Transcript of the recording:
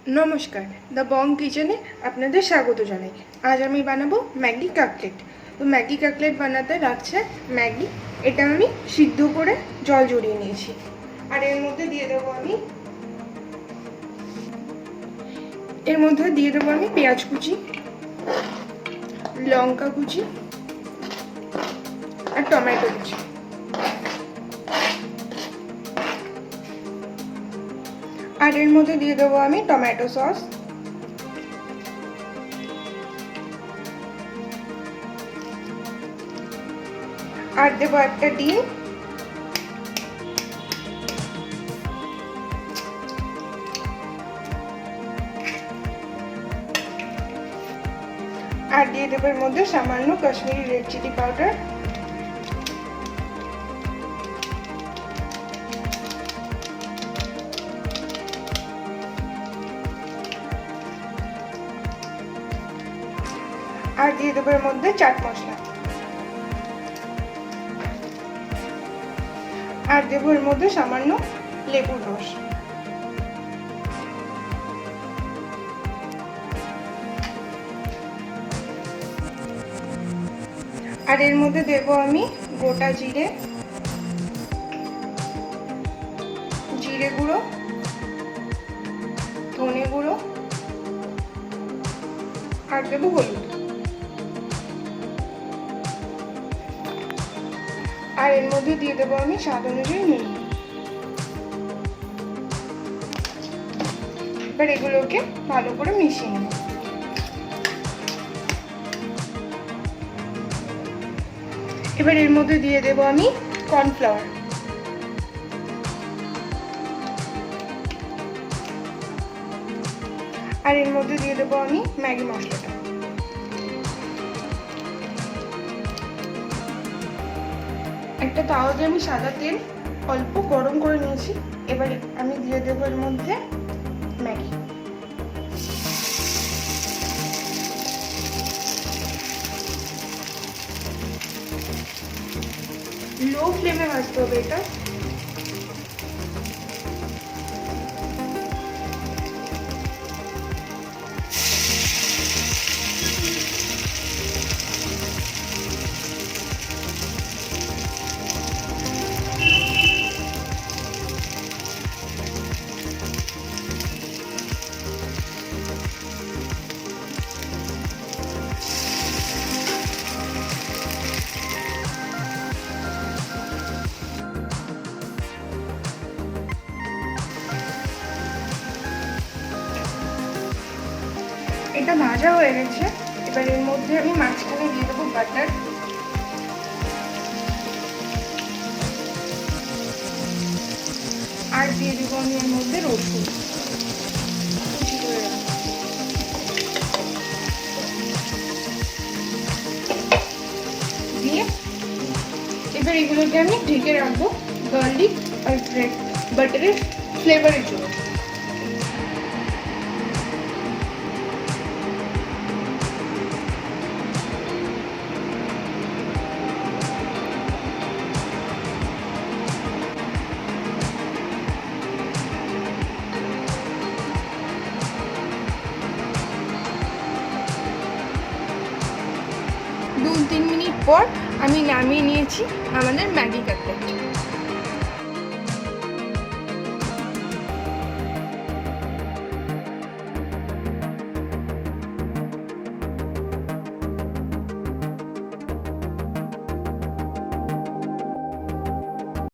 নমস্কার, the Bong কিচেনে আপনাদের স্বাগত জানাই। আজ আমি বানাবো ম্যাগি কাটলেট। তো ম্যাগি কাটলেট বানাতে লাগছে ম্যাগি। এটা আমি সিদ্ধ করে জল জড়িয়ে নিয়েছি। আর এর মধ্যে দিয়ে দেবো আমি পেঁয়াজ কুচি, লঙ্কা কুচি আর টমেটো কুচি। আর এর মধ্যে দিয়ে দেবো আমি টমেটো সস, আর দেবো একটা ডিম, আর দিয়ে দেবো এর মধ্যে সামান্য কাশ্মীরি রেড চিলি পাউডার, আর দিয়ে দেবো এর মধ্যে চাট মশলা, আর দেবো এর মধ্যে সামান্য লেবুর রস। আর এর মধ্যে দেবো আমি গোটা জিরে গুঁড়ো, ধনে গুঁড়ো, আর দেবো হলুদ। আর এর মধ্যে দিয়ে দেবো আমি স্বাদ অনুযায়ী নুন। এবার এগুলোকে ভালো করে মিশিয়ে নেব। এবার এর মধ্যে দিয়ে দেব আমি কর্নফ্লাওয়ার, আর এর মধ্যে দিয়ে দেবো আমি ম্যাগি মশলাটা। একটা তাওয়াতে আমি সাদা তেল অল্প গরম করে নিয়েছি। এবার আমি দিয়ে দেবো এর মধ্যে ম্যাগি। লো ফ্লেমে ভাজতে হবে এটা। এটা ভাজা হয়ে গেছে। এবার এর মধ্যে আমি মাঝখানে দিয়ে দেবো বাটার, আর দিয়ে দেবো আমি এর মধ্যে রসুন কুচি করে দিয়ে এবার এগুলোকে আমি ঢেকে রাখবো গার্লিক আর বাটারের ফ্লেভারের জন্য। 2-3 মিনিট পর আমি নামিয়ে নিয়েছি আমাদের ম্যাগি কাটলেট।